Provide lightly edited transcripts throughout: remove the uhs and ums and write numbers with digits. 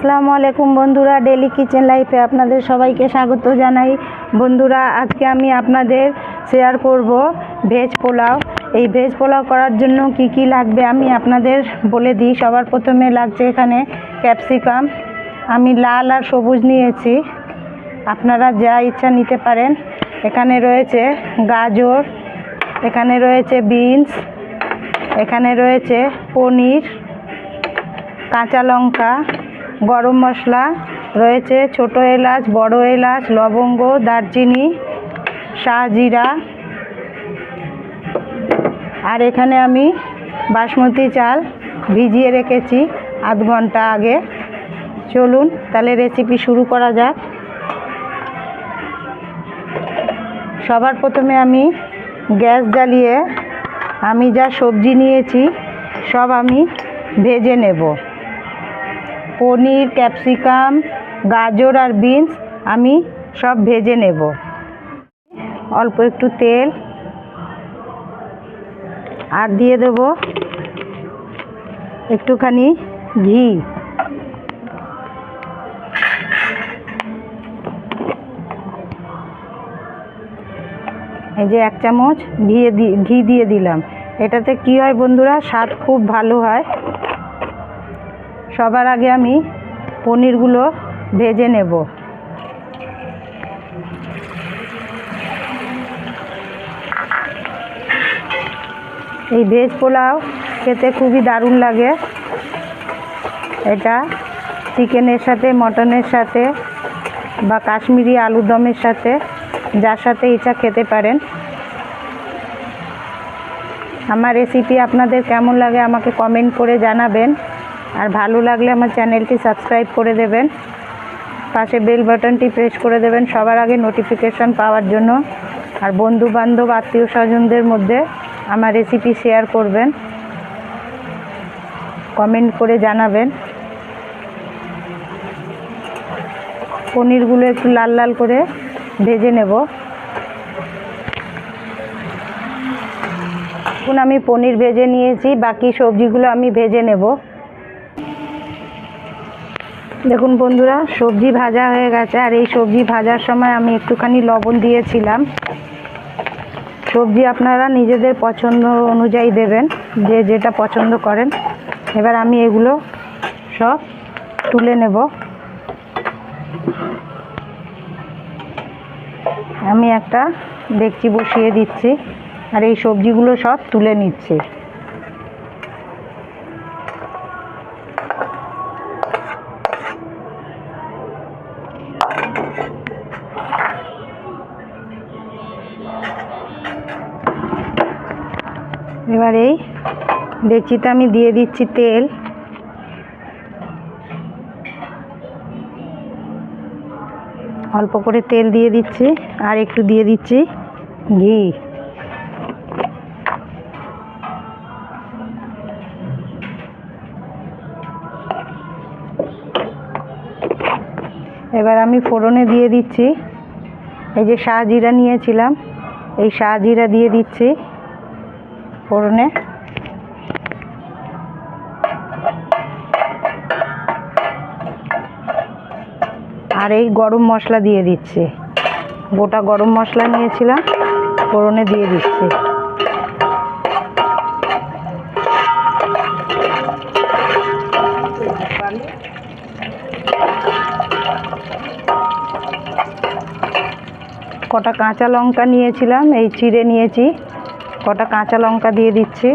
আসসালামু আলাইকুম বন্ধুরা, ডেলি কিচেন লাইফে আপনাদের সবাইকে স্বাগত জানাই। বন্ধুরা, আজকে আমি আপনাদের শেয়ার করব ভেজ পোলাও। এই ভেজ পোলাও করার জন্য কি কি লাগবে আমি আপনাদের বলে দিই। সবার প্রথমে লাগছে এখানে ক্যাপসিকাম। আমি লাল আর সবুজ নিয়েছি, আপনারা যা ইচ্ছা নিতে পারেন। এখানে রয়েছে গাজর, এখানে রয়েছে বিনস, এখানে রয়েছে পনির, কাঁচা লঙ্কা, গরম মশলা রয়েছে, ছোট এলাচ, বড় এলাচ, লবঙ্গ, দারচিনি, শাহজিরা। আর এখানে আমি বাসমতি চাল ভিজিয়ে রেখেছি আধ ঘন্টা আগে। চলুন তাহলে রেসিপি শুরু করা যাক। সবার প্রথমে আমি গ্যাস জ্বালিয়ে আমি যা সবজি নিয়েছি সব আমি ভেজে নেব। পনির, ক্যাপসিকাম, গাজর আর বিনস আমি সব ভেজে নেব। অল্প একটু তেল আর দিয়ে দেব একটুখানি ঘি। এই যে 1 চামচ ঘি দিয়ে দিলাম। এটাতে কি হয় বন্ধুরা, স্বাদ খুব ভালো হয়। সবার আগে আমি পনিরগুলো ভেজে নেব। এই ভেজ পোলাও খেতে খুবই দারুণ লাগে। এটা চিকেনের সাথে, মটনের সাথে বা কাশ্মীরি আলুর দমের সাথে, যার সাথে ইচ্ছা খেতে পারেন। আমার রেসিপি আপনাদের কেমন লাগে আমাকে কমেন্ট করে জানাবেন। আর ভালো লাগলে আমার চ্যানেলটি সাবস্ক্রাইব করে দেবেন, পাশে বেল বাটনটি প্রেস করে দেবেন সবার আগে নোটিফিকেশান পাওয়ার জন্য। আর বন্ধু বান্ধব, আত্মীয় স্বজনদের মধ্যে আমার রেসিপি শেয়ার করবেন, কমেন্ট করে জানাবেন। পনিরগুলো একটু লাল লাল করে ভেজে নেব। এখন আমি পনির ভেজে নিয়েছি, বাকি সবজিগুলো আমি ভেজে নেব। দেখুন বন্ধুরা, সবজি ভাজা হয়ে গেছে। আর এই সবজি ভাজার সময় আমি একটুখানি লবণ দিয়েছিলাম। সবজি আপনারা নিজেদের পছন্দ অনুযায়ী দেবেন, যে যেটা পছন্দ করেন। এবার আমি এগুলো সব তুলে নেব। আমি একটা ডেকচি বসিয়ে দিচ্ছি আর এই সবজিগুলো সব তুলে নিচ্ছি। এবার এই ডেকচিতে আমি দিয়ে দিচ্ছি তেল। অল্প করে তেল দিয়ে দিচ্ছি আর একটু দিয়ে দিচ্ছি ঘি। এবার আমি ফোড়নে দিয়ে দিচ্ছি এই যে শাহজিরা নিয়েছিলাম, এই শাহজিরা দিয়ে দিচ্ছি ফোড়নে। আর এই গরম মশলা দিয়ে দিচ্ছি, গোটা গরম মশলা নিয়েছিলাম, ফোড়নে দিয়ে দিচ্ছি। কটা কাঁচা লঙ্কা নিয়েছিলাম, এই চিড়ে নিয়েছি, কটা কাঁচা লঙ্কা দিয়ে দিচ্ছি।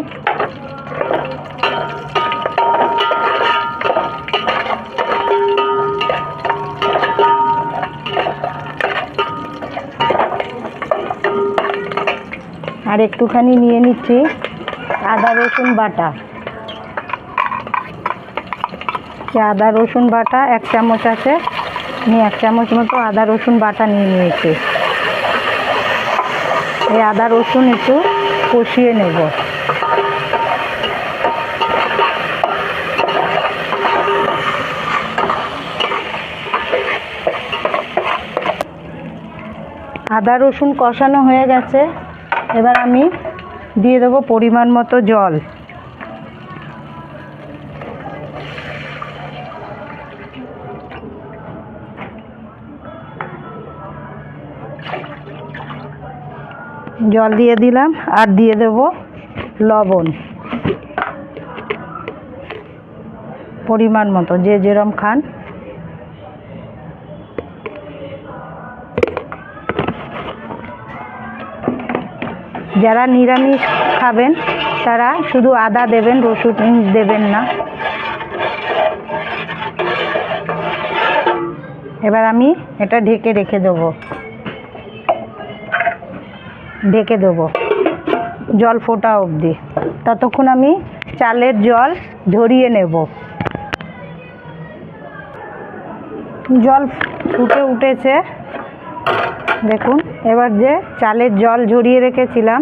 আর একটুখানি নিয়ে নিচ্ছি আদা রসুন বাটা। আদা রসুন বাটা 1 চামচ আছে, আমি 1 চামচ মতো আদা রসুন বাটা নিয়ে নিয়েছি। এই আদা রসুন একটু কষিয়ে নেব। আদা রসুন কষানো হয়ে গেছে। এবার আমি দিয়ে দেবো পরিমাণ মতো জল। জল দিয়ে দিলাম আর দিয়ে দেব লবণ পরিমাণ মতো, যে যেরম খান। যারা নিরামিষ খাবেন তারা শুধু আদা দেবেন, রসুন দেবেন না। এবার আমি এটা ঢেকে রেখে দেবো, ঢেকে দেবো জল ফোটা অবধি। ততক্ষণ আমি চালের জল ঝরিয়ে নেব। জল ফুটে উঠেছে দেখুন। এবার যে চালের জল ঝরিয়ে রেখেছিলাম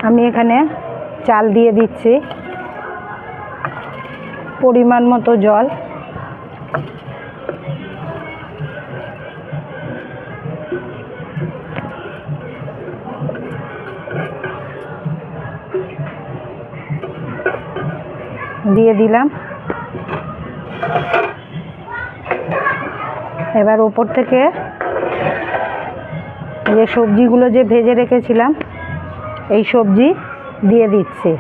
আমি এখানে চাল দিয়ে দিচ্ছি, পরিমাণ মতো জল। দিয়ে দিলাম। এবার ওপর থেকে যে সবজিগুলো যে ভেজে রেখেছিলাম এই সবজি দিয়ে দিচ্ছি।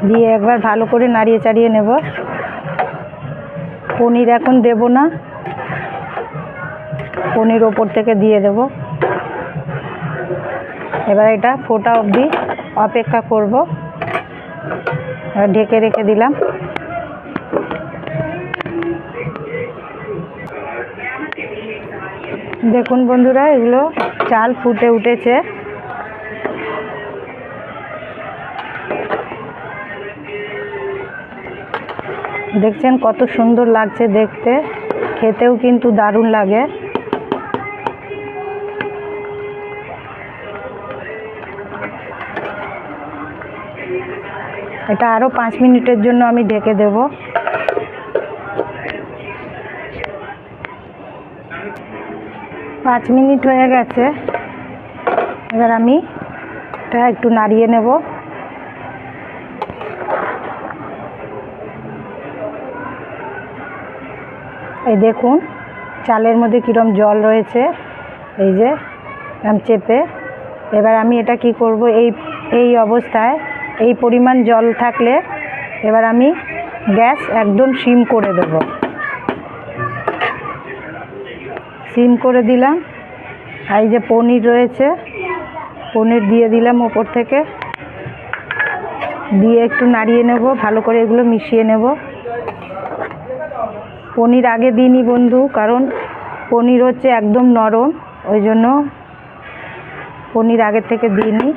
দিয়ে একবার ভালো করে নাড়িয়ে চাড়িয়ে নেব। পনির এখন দেব না, পনির ওপর থেকে দিয়ে দেব। এবার এটা ফোটা অবধি অপেক্ষা করব। ঢেকে রেখে দিলাম। দেখুন বন্ধুরা, এগুলো চাল ফুটে উঠেছে। দেখছেন কত সুন্দর লাগছে দেখতে, খেতেও কিন্তু দারুণ লাগে। এটা আরও 5 মিনিটের জন্য আমি ঢেকে দেব। পাঁচ মিনিট হয়ে গেছে। এবার আমি এটা একটু নাড়িয়ে নেব। এই দেখুন চালের মধ্যে কীরকম জল রয়েছে, এই যে আমি চেপে। এবার আমি এটা কি করব, এই অবস্থায় এই পরিমাণ জল থাকলে এবার আমি গ্যাস একদম সিম করে দেব। সিম করে দিলাম। আর এই যে পনির রয়েছে, পনির দিয়ে দিলাম ওপর থেকে, দিয়ে একটু নাড়িয়ে নেব, ভালো করে এগুলো মিশিয়ে নেব। পনির আগে দিইনি বন্ধু, কারণ পনির হচ্ছে একদম নরম, ওই জন্য পনির আগের থেকে দিইনি।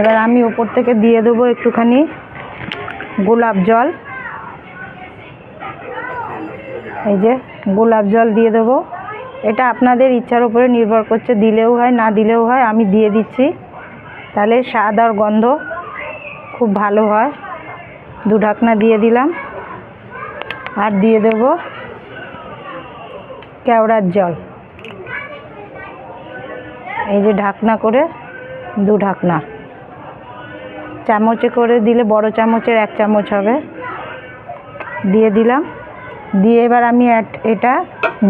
এবার আমি ওপর থেকে দিয়ে দেবো একটুখানি গোলাপ জল। এই যে গোলাপ জল দিয়ে দেবো। এটা আপনাদের ইচ্ছার উপরে নির্ভর করছে, দিলেও হয় না দিলেও হয়। আমি দিয়ে দিচ্ছি, তাহলে স্বাদ আর গন্ধ খুব ভালো হয়। 2 ঢাকনা দিয়ে দিলাম। আর দিয়ে দেব কেওড়ার জল। এই যে ঢাকনা করে 2 ঢাকনা, চামচে করে দিলে বড় চামচের 1 চামচ হবে, দিয়ে দিলাম। দিয়ে এবার আমি এটা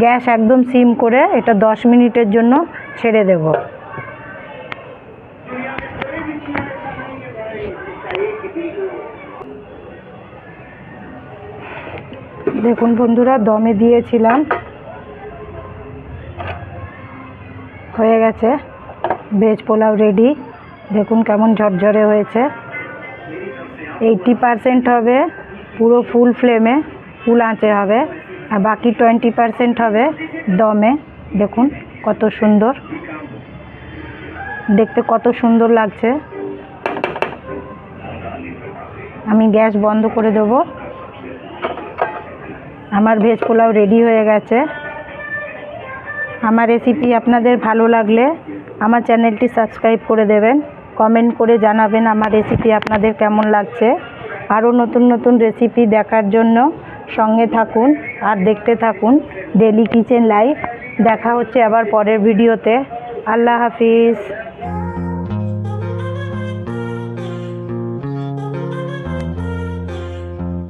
গ্যাস একদম সিম করে এটা 10 মিনিটের জন্য ছেড়ে দেব। দেখুন বন্ধুরা, দমে দিয়েছিলাম, হয়ে গেছে ভেজ পোলাও রেডি। দেখুন কেমন ঝরঝরে হয়েছে। 80% হবে পুরো ফুল ফ্লেমে, ফুল আঁচে হবে, আর বাকি 20% হবে দমে। দেখুন কত সুন্দর দেখতে, কত সুন্দর লাগছে। আমি গ্যাস বন্ধ করে দেব। আমার ভেজ পোলাও রেডি হয়ে গেছে। আমার রেসিপি আপনাদের ভালো লাগলে আমার চ্যানেলটি সাবস্ক্রাইব করে দেবেন, কমেন্ট করে জানাবেন আমার রেসিপি আপনাদের কেমন লাগছে। আরও নতুন নতুন রেসিপি দেখার জন্য সঙ্গে থাকুন আর দেখতে থাকুন ডেলি কিচেন লাইফ। দেখা হচ্ছে আবার পরের ভিডিওতে। আল্লাহ হাফিজ।